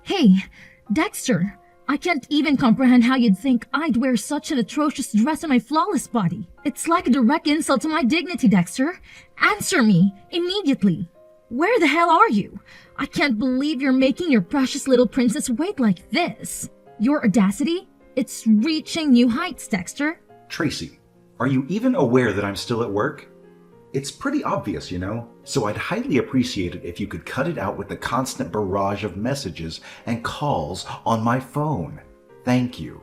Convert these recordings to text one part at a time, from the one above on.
Hey, Dexter, I can't even comprehend how you'd think I'd wear such an atrocious dress on my flawless body. It's like a direct insult to my dignity, Dexter. Answer me, immediately. Where the hell are you? I can't believe you're making your precious little princess wait like this. Your audacity? It's reaching new heights, Dexter. Tracy, are you even aware that I'm still at work? It's pretty obvious, so I'd highly appreciate it if you could cut it out with the constant barrage of messages and calls on my phone. Thank you.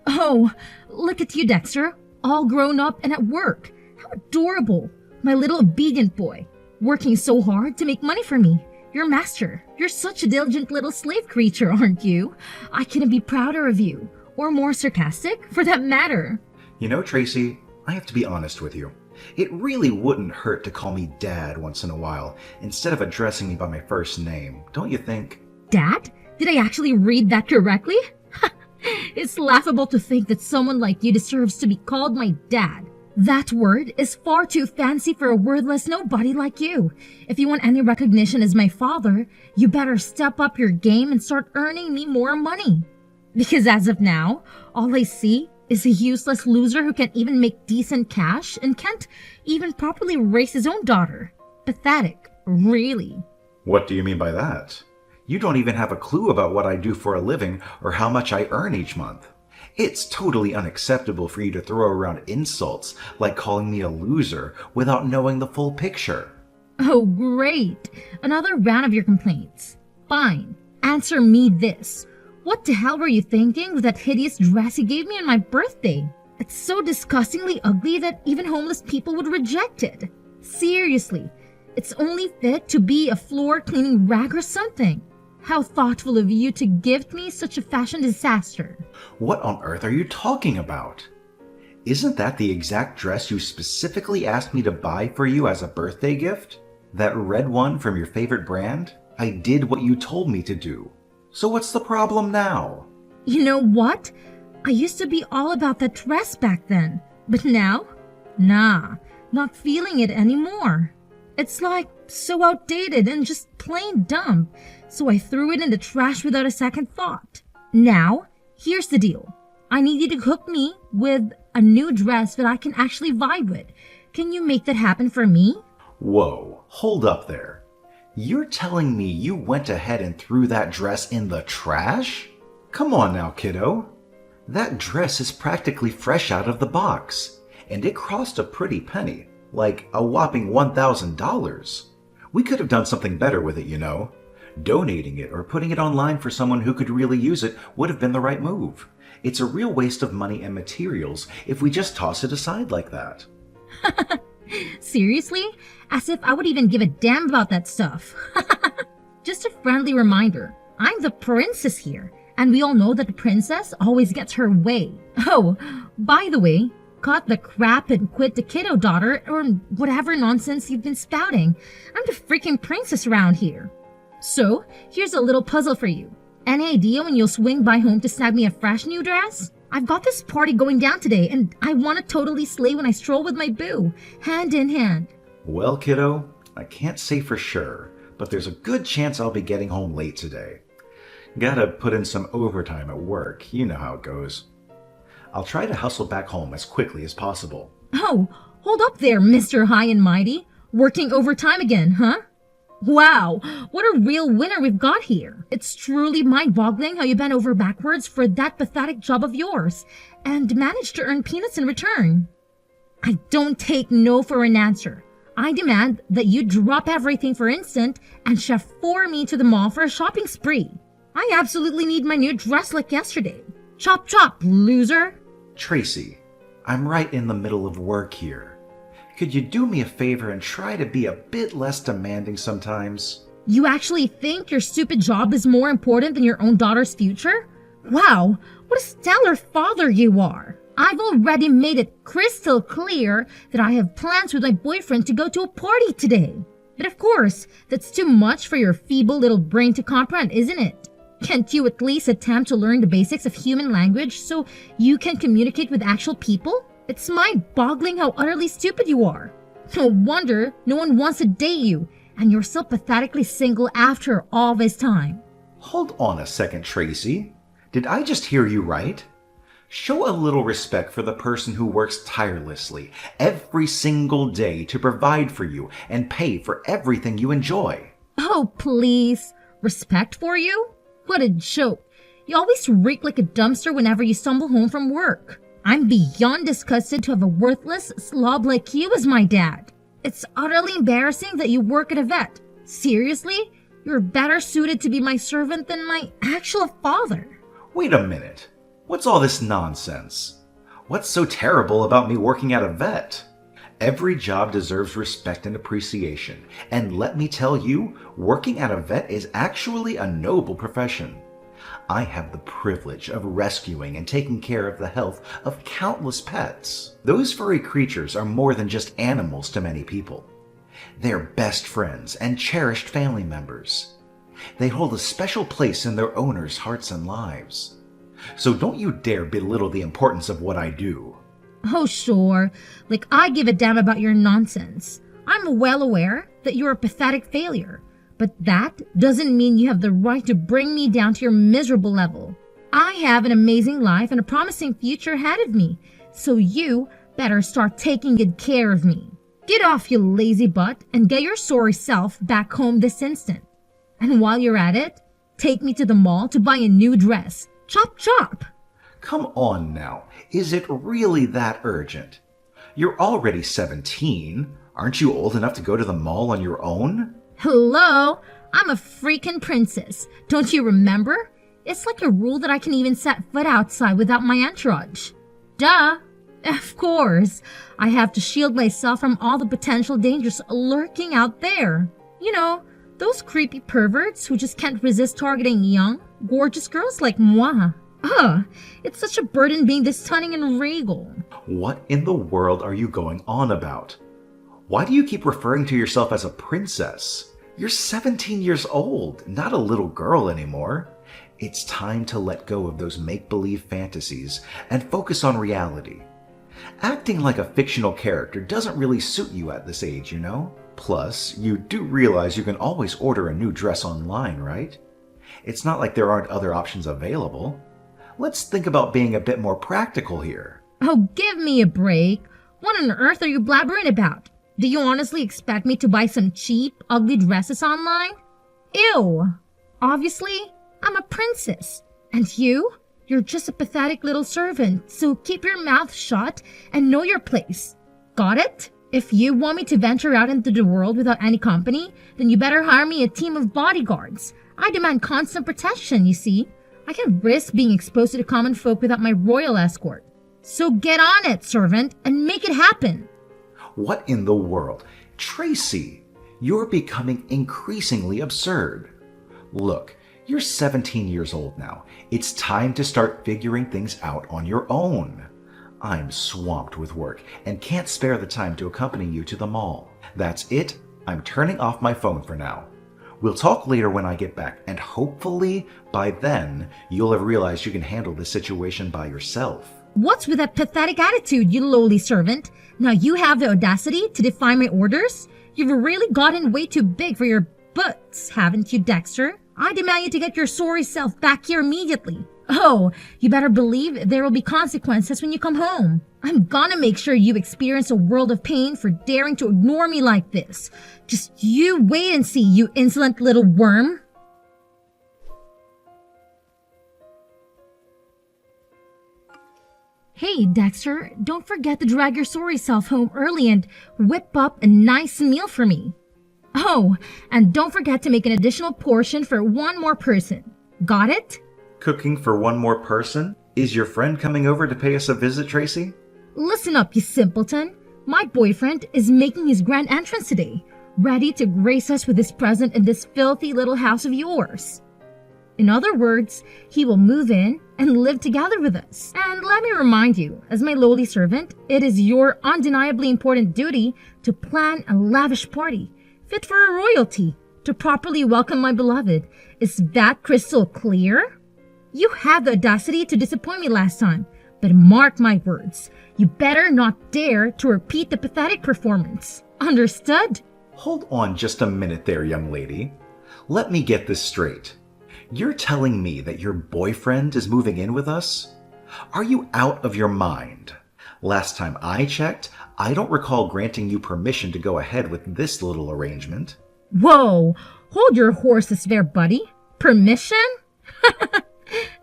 Oh, look at you, Dexter, all grown up and at work. How adorable. My little obedient boy, working so hard to make money for me. Your master. You're such a diligent little slave creature, aren't you? I couldn't be prouder of you, or more sarcastic, for that matter. Tracy, I have to be honest with you. It really wouldn't hurt to call me Dad once in a while, instead of addressing me by my first name, don't you think? Dad? Did I actually read that correctly? It's laughable to think that someone like you deserves to be called my dad. That word is far too fancy for a wordless nobody like you. If you want any recognition as my father, you better step up your game and start earning me more money. Because as of now, all I see is a useless loser who can't even make decent cash and can't even properly raise his own daughter. Pathetic, really. What do you mean by that? You don't even have a clue about what I do for a living or how much I earn each month. It's totally unacceptable for you to throw around insults like calling me a loser without knowing the full picture. Oh, great. Another round of your complaints. Fine. Answer me this. What the hell were you thinking with that hideous dress you gave me on my birthday? It's so disgustingly ugly that even homeless people would reject it. Seriously, it's only fit to be a floor cleaning rag or something. How thoughtful of you to gift me such a fashion disaster. What on earth are you talking about? Isn't that the exact dress you specifically asked me to buy for you as a birthday gift? That red one from your favorite brand? I did what you told me to do. So what's the problem now? You know what? I used to be all about that dress back then. But now? Nah, not feeling it anymore. It's like so outdated and just plain dumb. So I threw it in the trash without a second thought. Now, here's the deal. I need you to hook me with a new dress that I can actually vibe with. Can you make that happen for me? Whoa, hold up there. You're telling me you went ahead and threw that dress in the trash? Come on now, kiddo. That dress is practically fresh out of the box, and it cost a pretty penny, like a whopping $1,000. We could have done something better with it, Donating it or putting it online for someone who could really use it would have been the right move. It's a real waste of money and materials if we just toss it aside like that. Seriously? As if I would even give a damn about that stuff. Just a friendly reminder, I'm the princess here, and we all know that the princess always gets her way. Oh, by the way, cut the crap and quit the kiddo daughter or whatever nonsense you've been spouting. I'm the freaking princess around here. So, here's a little puzzle for you. Any idea when you'll swing by home to snag me a fresh new dress? I've got this party going down today, and I want to totally slay when I stroll with my boo, hand in hand. Well, kiddo, I can't say for sure, but there's a good chance I'll be getting home late today. Gotta put in some overtime at work, you know how it goes. I'll try to hustle back home as quickly as possible. Oh, hold up there, Mr. High and Mighty. Working overtime again, huh? Wow, what a real winner we've got here. It's truly mind-boggling how you bent over backwards for that pathetic job of yours and managed to earn peanuts in return. I don't take no for an answer. I demand that you drop everything for instant and chauffeur me to the mall for a shopping spree. I absolutely need my new dress like yesterday. Chop chop, loser. Tracy, I'm right in the middle of work here. Could you do me a favor and try to be a bit less demanding sometimes? You actually think your stupid job is more important than your own daughter's future? Wow, what a stellar father you are. I've already made it crystal clear that I have plans with my boyfriend to go to a party today. But of course, that's too much for your feeble little brain to comprehend, isn't it? Can't you at least attempt to learn the basics of human language so you can communicate with actual people? It's mind-boggling how utterly stupid you are. No wonder no one wants to date you, and you're still pathetically single after all this time. Hold on a second, Tracy. Did I just hear you right? Show a little respect for the person who works tirelessly every single day to provide for you and pay for everything you enjoy. Oh, please. Respect for you? What a joke. You always reek like a dumpster whenever you stumble home from work. I'm beyond disgusted to have a worthless slob like you as my dad. It's utterly embarrassing that you work at a vet. Seriously? You're better suited to be my servant than my actual father. Wait a minute. What's all this nonsense? What's so terrible about me working at a vet? Every job deserves respect and appreciation, and let me tell you, working at a vet is actually a noble profession. I have the privilege of rescuing and taking care of the health of countless pets. Those furry creatures are more than just animals to many people. They're best friends and cherished family members. They hold a special place in their owners' hearts and lives. So don't you dare belittle the importance of what I do. Oh, sure. Like I give a damn about your nonsense. I'm well aware that you're a pathetic failure, but that doesn't mean you have the right to bring me down to your miserable level. I have an amazing life and a promising future ahead of me, so you better start taking good care of me. Get off, you lazy butt, and get your sorry self back home this instant. And while you're at it, take me to the mall to buy a new dress. Chop chop! Come on now, is it really that urgent? You're already 17. Aren't you old enough to go to the mall on your own? Hello? I'm a freaking princess. Don't you remember? It's like a rule that I can even set foot outside without my entourage. Duh! Of course. I have to shield myself from all the potential dangers lurking out there. You know, those creepy perverts who just can't resist targeting young, gorgeous girls like moi. Ugh, it's such a burden being this stunning and regal. What in the world are you going on about? Why do you keep referring to yourself as a princess? You're 17 years old, not a little girl anymore. It's time to let go of those make-believe fantasies and focus on reality. Acting like a fictional character doesn't really suit you at this age, you know? Plus, you do realize you can always order a new dress online, right? It's not like there aren't other options available. Let's think about being a bit more practical here. Oh, give me a break. What on earth are you blabbering about? Do you honestly expect me to buy some cheap, ugly dresses online? Ew! Obviously, I'm a princess. And you? You're just a pathetic little servant, so keep your mouth shut and know your place. Got it? If you want me to venture out into the world without any company, then you better hire me a team of bodyguards. I demand constant protection, you see. I can't risk being exposed to the common folk without my royal escort. So get on it, servant, and make it happen. What in the world? Tracy, you're becoming increasingly absurd. Look, you're 17 years old now. It's time to start figuring things out on your own. I'm swamped with work and can't spare the time to accompany you to the mall. That's it. I'm turning off my phone for now. We'll talk later when I get back, and hopefully by then you'll have realized you can handle this situation by yourself. What's with that pathetic attitude, you lowly servant? Now you have the audacity to defy my orders? You've really gotten way too big for your butts, haven't you, Dexter? I demand you to get your sorry self back here immediately. Oh, you better believe there will be consequences when you come home. I'm gonna make sure you experience a world of pain for daring to ignore me like this. Just you wait and see, you insolent little worm. Hey, Dexter, don't forget to drag your sorry self home early and whip up a nice meal for me. Oh, and don't forget to make an additional portion for one more person. Got it? Cooking for one more person? Is your friend coming over to pay us a visit, Tracy? Listen up, you simpleton. My boyfriend is making his grand entrance today, ready to grace us with his presence in this filthy little house of yours. In other words, he will move in and live together with us. And let me remind you, as my lowly servant, it is your undeniably important duty to plan a lavish party, fit for a royalty, to properly welcome my beloved. Is that crystal clear? You had the audacity to disappoint me last time, but mark my words, you better not dare to repeat the pathetic performance. Understood? Hold on just a minute there, young lady. Let me get this straight. You're telling me that your boyfriend is moving in with us? Are you out of your mind? Last time I checked, I don't recall granting you permission to go ahead with this little arrangement. Whoa, hold your horses there, buddy. Permission?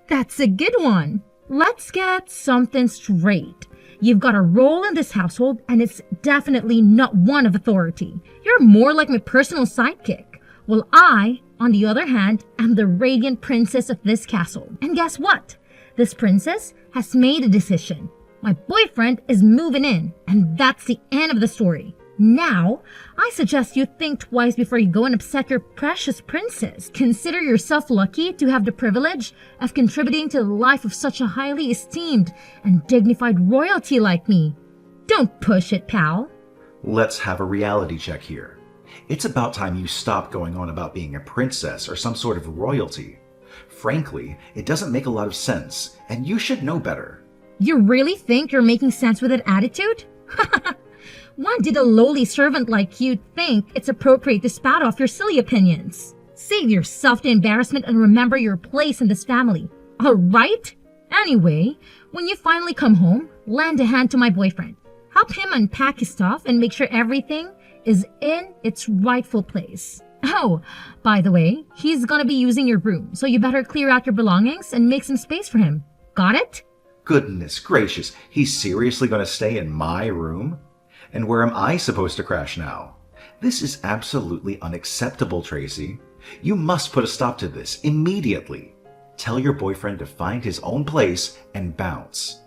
That's a good one. Let's get something straight. You've got a role in this household, and it's definitely not one of authority. You're more like my personal sidekick. Well, I, on the other hand, am the radiant princess of this castle. And guess what? This princess has made a decision. My boyfriend is moving in, and that's the end of the story. Now, I suggest you think twice before you go and upset your precious princess. Consider yourself lucky to have the privilege of contributing to the life of such a highly esteemed and dignified royalty like me. Don't push it, pal. Let's have a reality check here. It's about time you stop going on about being a princess or some sort of royalty. Frankly, it doesn't make a lot of sense, and you should know better. You really think you're making sense with that attitude? Why did a lowly servant like you think it's appropriate to spout off your silly opinions? Save yourself the embarrassment and remember your place in this family. All right? Anyway, when you finally come home, lend a hand to my boyfriend. Help him unpack his stuff and make sure everything is in its rightful place. Oh, by the way, he's gonna be using your room, so you better clear out your belongings and make some space for him. Got it? Goodness gracious, he's seriously going to stay in my room? And where am I supposed to crash now? This is absolutely unacceptable, Tracy. You must put a stop to this immediately. Tell your boyfriend to find his own place and bounce.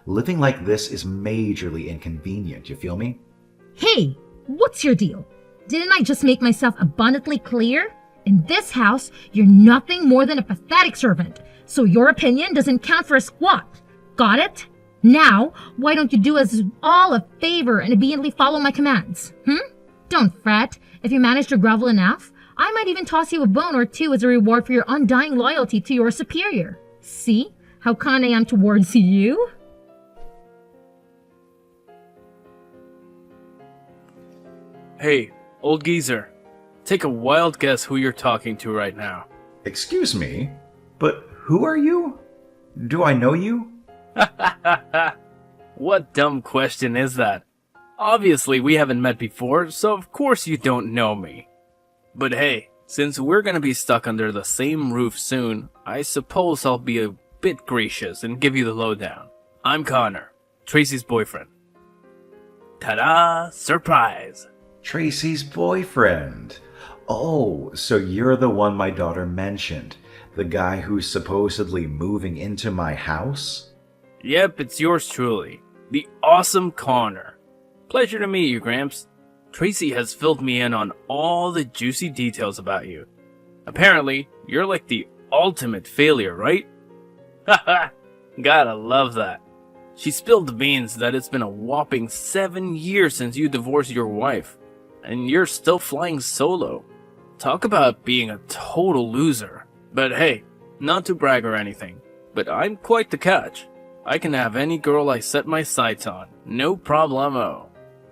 Living like this is majorly inconvenient, you feel me? Hey, what's your deal? Didn't I just make myself abundantly clear? In this house, you're nothing more than a pathetic servant, so your opinion doesn't count for a squat. Got it? Now, why don't you do us all a favor and obediently follow my commands? Don't fret. If you manage to grovel enough, I might even toss you a bone or two as a reward for your undying loyalty to your superior. See how kind I am towards you? Hey, old geezer. Take a wild guess who you're talking to right now. Excuse me, but who are you? Do I know you? What dumb question is that? Obviously, we haven't met before, so of course you don't know me. But hey, since we're gonna be stuck under the same roof soon, I suppose I'll be a bit gracious and give you the lowdown. I'm Connor, Tracy's boyfriend. Ta-da! Surprise! Tracy's boyfriend. Oh, so you're the one my daughter mentioned. The guy who's supposedly moving into my house? Yep, it's yours truly, the awesome Connor. Pleasure to meet you, Gramps. Tracy has filled me in on all the juicy details about you. Apparently, you're like the ultimate failure, right? Haha, gotta love that. She spilled the beans that it's been a whopping 7 years since you divorced your wife, and you're still flying solo. Talk about being a total loser. But hey, not to brag or anything, but I'm quite the catch. I can have any girl I set my sights on, no problemo.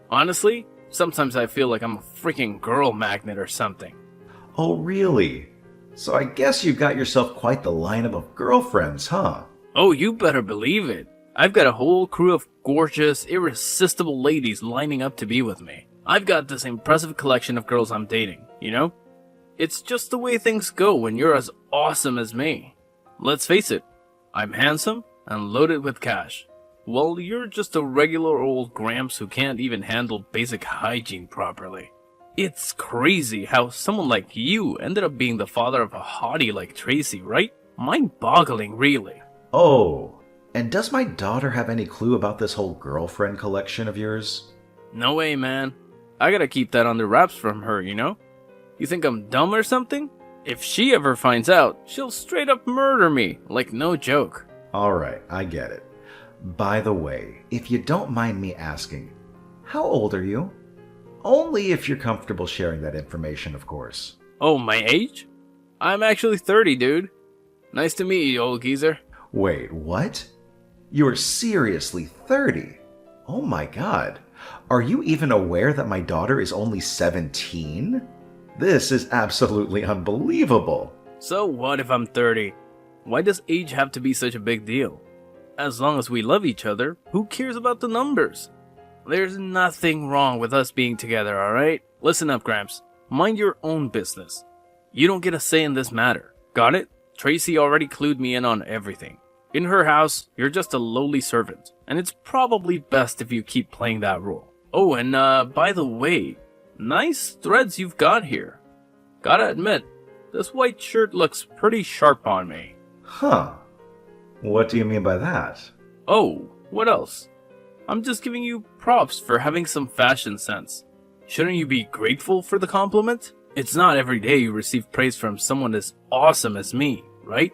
Honestly, sometimes I feel like I'm a freaking girl magnet or something. Oh, really? So I guess you've got yourself quite the lineup of girlfriends, huh? Oh, you better believe it. I've got a whole crew of gorgeous, irresistible ladies lining up to be with me. I've got this impressive collection of girls I'm dating, you know? It's just the way things go when you're as awesome as me. Let's face it, I'm handsome and loaded with cash. Well, you're just a regular old Gramps who can't even handle basic hygiene properly. It's crazy how someone like you ended up being the father of a hottie like Tracy, right? Mind-boggling, really. Oh, and does my daughter have any clue about this whole girlfriend collection of yours? No way, man. I gotta keep that under wraps from her, you know? You think I'm dumb or something? If she ever finds out, she'll straight up murder me, like no joke. Alright, I get it. By the way, if you don't mind me asking, how old are you? Only if you're comfortable sharing that information, of course. Oh, my age? I'm actually 30, dude. Nice to meet you, old geezer. Wait, what? You're seriously 30? Oh my god. Are you even aware that my daughter is only 17? This is absolutely unbelievable. So what if I'm 30? Why does age have to be such a big deal? As long as we love each other, who cares about the numbers? There's nothing wrong with us being together, alright? Listen up, Gramps. Mind your own business. You don't get a say in this matter. Got it? Tracy already clued me in on everything. In her house, you're just a lowly servant, and it's probably best if you keep playing that role. Oh, and by the way, nice threads you've got here. Gotta admit, this white shirt looks pretty sharp on me. Huh. What do you mean by that? Oh, what else? I'm just giving you props for having some fashion sense. Shouldn't you be grateful for the compliment? It's not every day you receive praise from someone as awesome as me, right?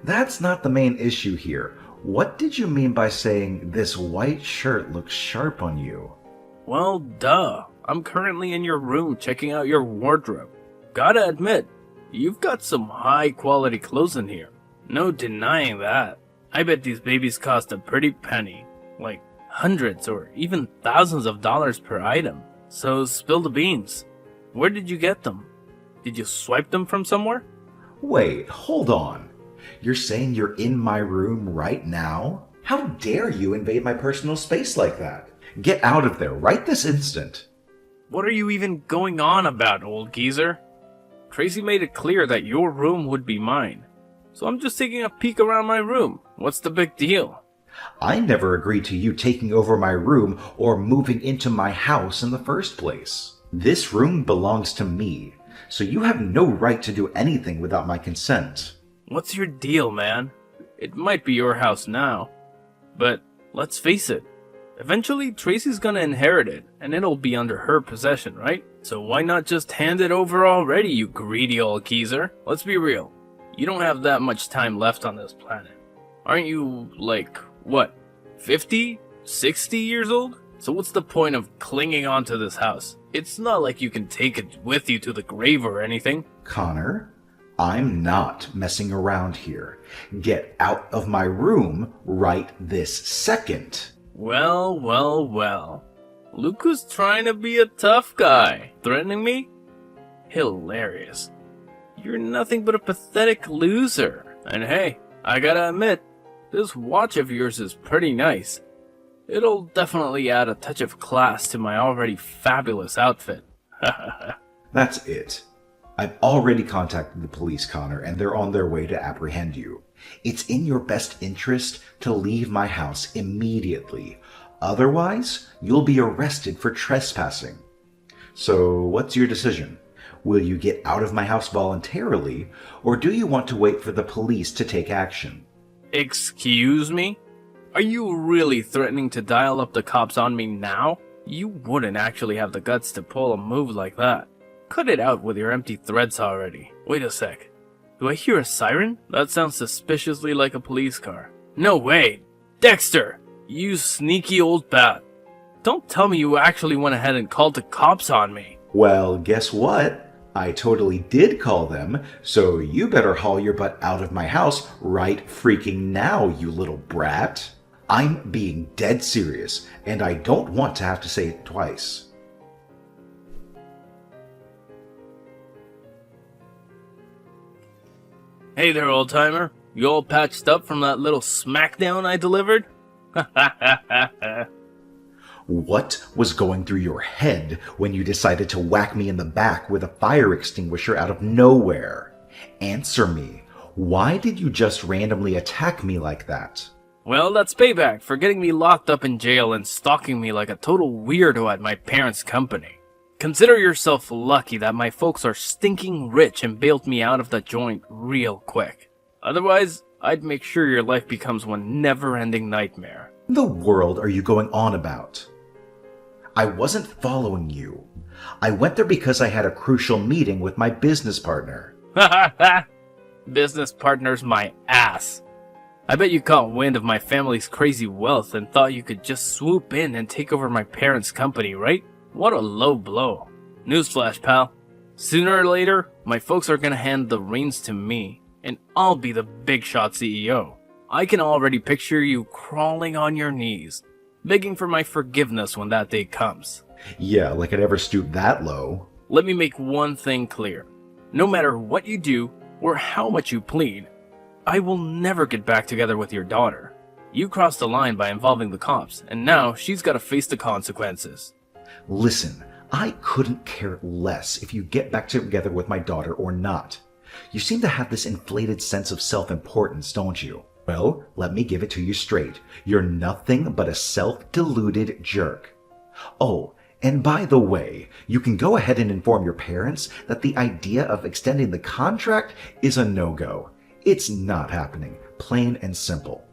That's not the main issue here. What did you mean by saying this white shirt looks sharp on you? Well, duh. I'm currently in your room checking out your wardrobe. Gotta admit, you've got some high quality clothes in here. No denying that. I bet these babies cost a pretty penny. Like hundreds or even thousands of dollars per item. So spill the beans. Where did you get them? Did you swipe them from somewhere? Wait, hold on. You're saying you're in my room right now? How dare you invade my personal space like that? Get out of there right this instant. What are you even going on about, old geezer? Tracy made it clear that your room would be mine. So I'm just taking a peek around my room. What's the big deal? I never agreed to you taking over my room or moving into my house in the first place. This room belongs to me, so you have no right to do anything without my consent. What's your deal, man? It might be your house now, but let's face it. Eventually, Tracy's gonna inherit it, and it'll be under her possession, right? So why not just hand it over already, you greedy old geezer? Let's be real. You don't have that much time left on this planet. Aren't you, like, what, 50? 60 years old? So what's the point of clinging onto this house? It's not like you can take it with you to the grave or anything. Connor, I'm not messing around here. Get out of my room right this second. Well, well, well. Luke was trying to be a tough guy. Threatening me? Hilarious. You're nothing but a pathetic loser. And hey, I gotta admit, this watch of yours is pretty nice. It'll definitely add a touch of class to my already fabulous outfit. That's it. I've already contacted the police, Connor, and they're on their way to apprehend you. It's in your best interest to leave my house immediately. Otherwise, you'll be arrested for trespassing. So, what's your decision? Will you get out of my house voluntarily, or do you want to wait for the police to take action? Excuse me? Are you really threatening to dial up the cops on me now? You wouldn't actually have the guts to pull a move like that. Cut it out with your empty threats already. Wait a sec. Do I hear a siren? That sounds suspiciously like a police car. No way! Dexter! You sneaky old bat. Don't tell me you actually went ahead and called the cops on me. Well, guess what? I totally did call them, so you better haul your butt out of my house right freaking now, you little brat. I'm being dead serious, and I don't want to have to say it twice. Hey there, old-timer. You all patched up from that little smackdown I delivered? What was going through your head when you decided to whack me in the back with a fire extinguisher out of nowhere? Answer me. Why did you just randomly attack me like that? Well, that's payback for getting me locked up in jail and stalking me like a total weirdo at my parents' company. Consider yourself lucky that my folks are stinking rich and bailed me out of the joint real quick. Otherwise, I'd make sure your life becomes one never-ending nightmare. The world are you going on about? I wasn't following you. I went there because I had a crucial meeting with my business partner. Business partner's my ass. I bet you caught wind of my family's crazy wealth and thought you could just swoop in and take over my parents' company, right? What a low blow. Newsflash, pal. Sooner or later, my folks are gonna hand the reins to me, and I'll be the big shot CEO. I can already picture you crawling on your knees, begging for my forgiveness when that day comes. Yeah, like I'd ever stoop that low. Let me make one thing clear. No matter what you do, or how much you plead, I will never get back together with your daughter. You crossed the line by involving the cops, and now she's got to face the consequences. Listen, I couldn't care less if you get back together with my daughter or not. You seem to have this inflated sense of self-importance, don't you? Well, let me give it to you straight. You're nothing but a self-deluded jerk. Oh, and by the way, you can go ahead and inform your parents that the idea of extending the contract is a no-go. It's not happening, plain and simple.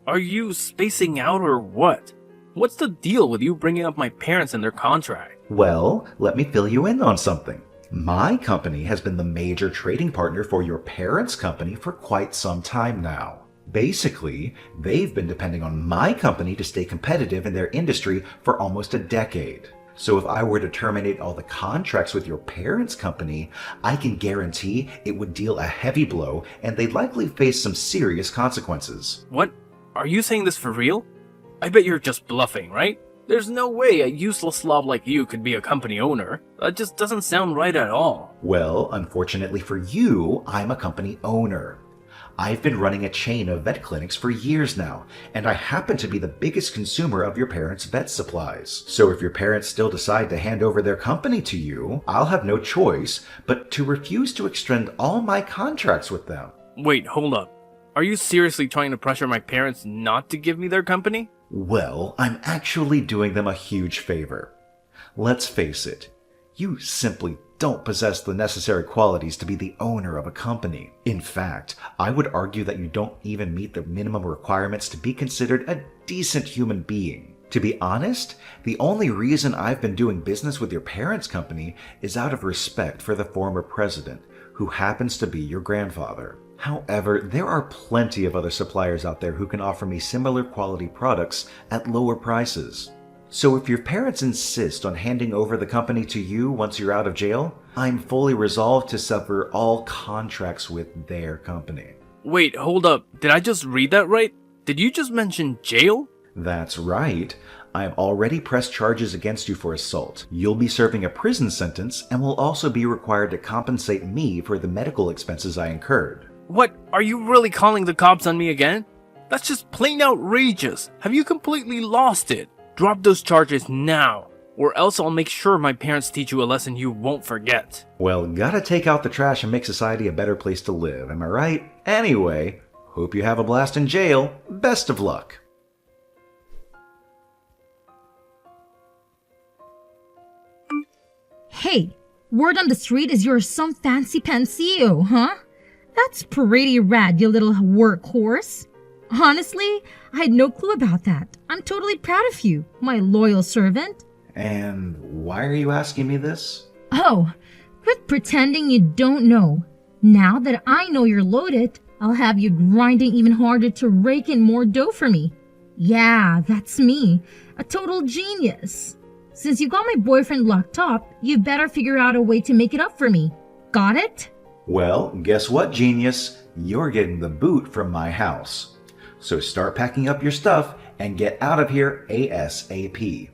Are you spacing out or what? What's the deal with you bringing up my parents and their contract? Well, let me fill you in on something. My company has been the major trading partner for your parents' company for quite some time now. Basically, they've been depending on my company to stay competitive in their industry for almost a decade. So if I were to terminate all the contracts with your parents' company, I can guarantee it would deal a heavy blow and they'd likely face some serious consequences. What? Are you saying this for real? I bet you're just bluffing, right? There's no way a useless slob like you could be a company owner. That just doesn't sound right at all. Well, unfortunately for you, I'm a company owner. I've been running a chain of vet clinics for years now, and I happen to be the biggest consumer of your parents' vet supplies. So if your parents still decide to hand over their company to you, I'll have no choice but to refuse to extend all my contracts with them. Wait, hold up. Are you seriously trying to pressure my parents not to give me their company? Well, I'm actually doing them a huge favor. Let's face it, you simply don't possess the necessary qualities to be the owner of a company. In fact, I would argue that you don't even meet the minimum requirements to be considered a decent human being. To be honest, the only reason I've been doing business with your parents' company is out of respect for the former president, who happens to be your grandfather. However, there are plenty of other suppliers out there who can offer me similar quality products at lower prices. So if your parents insist on handing over the company to you once you're out of jail, I'm fully resolved to sever all contracts with their company. Wait, hold up. Did I just read that right? Did you just mention jail? That's right. I've already pressed charges against you for assault. You'll be serving a prison sentence and will also be required to compensate me for the medical expenses I incurred. What? Are you really calling the cops on me again? That's just plain outrageous. Have you completely lost it? Drop those charges now, or else I'll make sure my parents teach you a lesson you won't forget. Well, gotta take out the trash and make society a better place to live, am I right? Anyway, hope you have a blast in jail. Best of luck. Hey, word on the street is you're some fancy pansio, huh? That's pretty rad, you little workhorse. Honestly, I had no clue about that. I'm totally proud of you, my loyal servant. And why are you asking me this? Oh, quit pretending you don't know. Now that I know you're loaded, I'll have you grinding even harder to rake in more dough for me. Yeah, that's me, a total genius. Since you got my boyfriend locked up, you better figure out a way to make it up for me. Got it? Well, guess what, genius? You're getting the boot from my house. So start packing up your stuff and get out of here ASAP.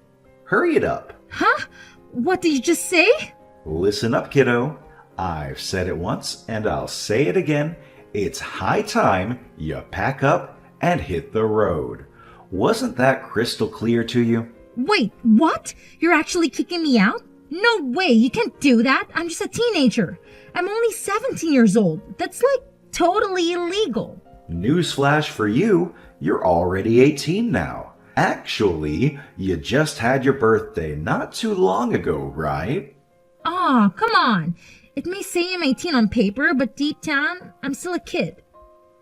Hurry it up. Huh? What did you just say? Listen up, kiddo. I've said it once and I'll say it again. It's high time you pack up and hit the road. Wasn't that crystal clear to you? Wait, what? You're actually kicking me out? No way, you can't do that. I'm just a teenager. I'm only 17 years old. That's like totally illegal. Newsflash for you, you're already 18 now. Actually, you just had your birthday not too long ago, right? Aw, come on. It may say I'm 18 on paper, but deep down, I'm still a kid.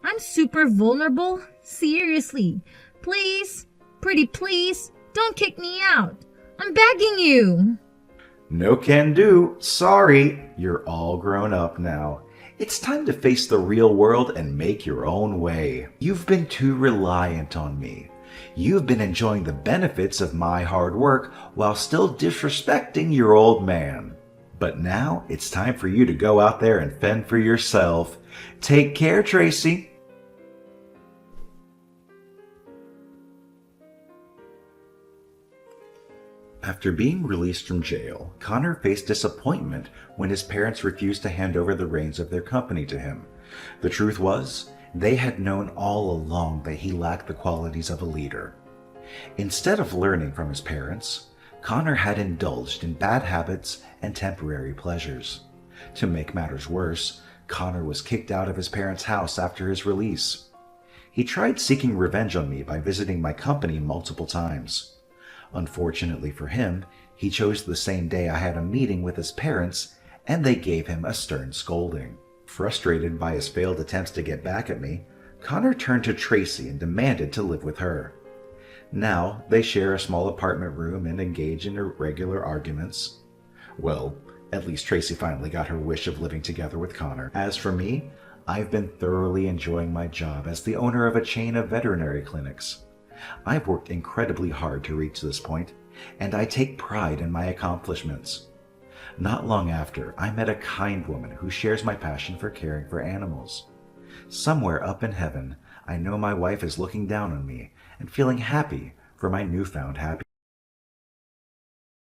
I'm super vulnerable. Seriously. Please, pretty please, don't kick me out. I'm begging you. No can do. Sorry, you're all grown up now. It's time to face the real world and make your own way. You've been too reliant on me. You've been enjoying the benefits of my hard work while still disrespecting your old man. But now it's time for you to go out there and fend for yourself. Take care, Tracy. After being released from jail, Connor faced disappointment when his parents refused to hand over the reins of their company to him. The truth was, they had known all along that he lacked the qualities of a leader. Instead of learning from his parents, Connor had indulged in bad habits and temporary pleasures. To make matters worse, Connor was kicked out of his parents' house after his release. He tried seeking revenge on me by visiting my company multiple times. Unfortunately for him, he chose the same day I had a meeting with his parents, and they gave him a stern scolding. Frustrated by his failed attempts to get back at me, Connor turned to Tracy and demanded to live with her. Now, they share a small apartment room and engage in irregular arguments. Well, at least Tracy finally got her wish of living together with Connor. As for me, I've been thoroughly enjoying my job as the owner of a chain of veterinary clinics. I've worked incredibly hard to reach this point, and I take pride in my accomplishments. Not long after, I met a kind woman who shares my passion for caring for animals. Somewhere up in heaven, I know my wife is looking down on me and feeling happy for my newfound happiness.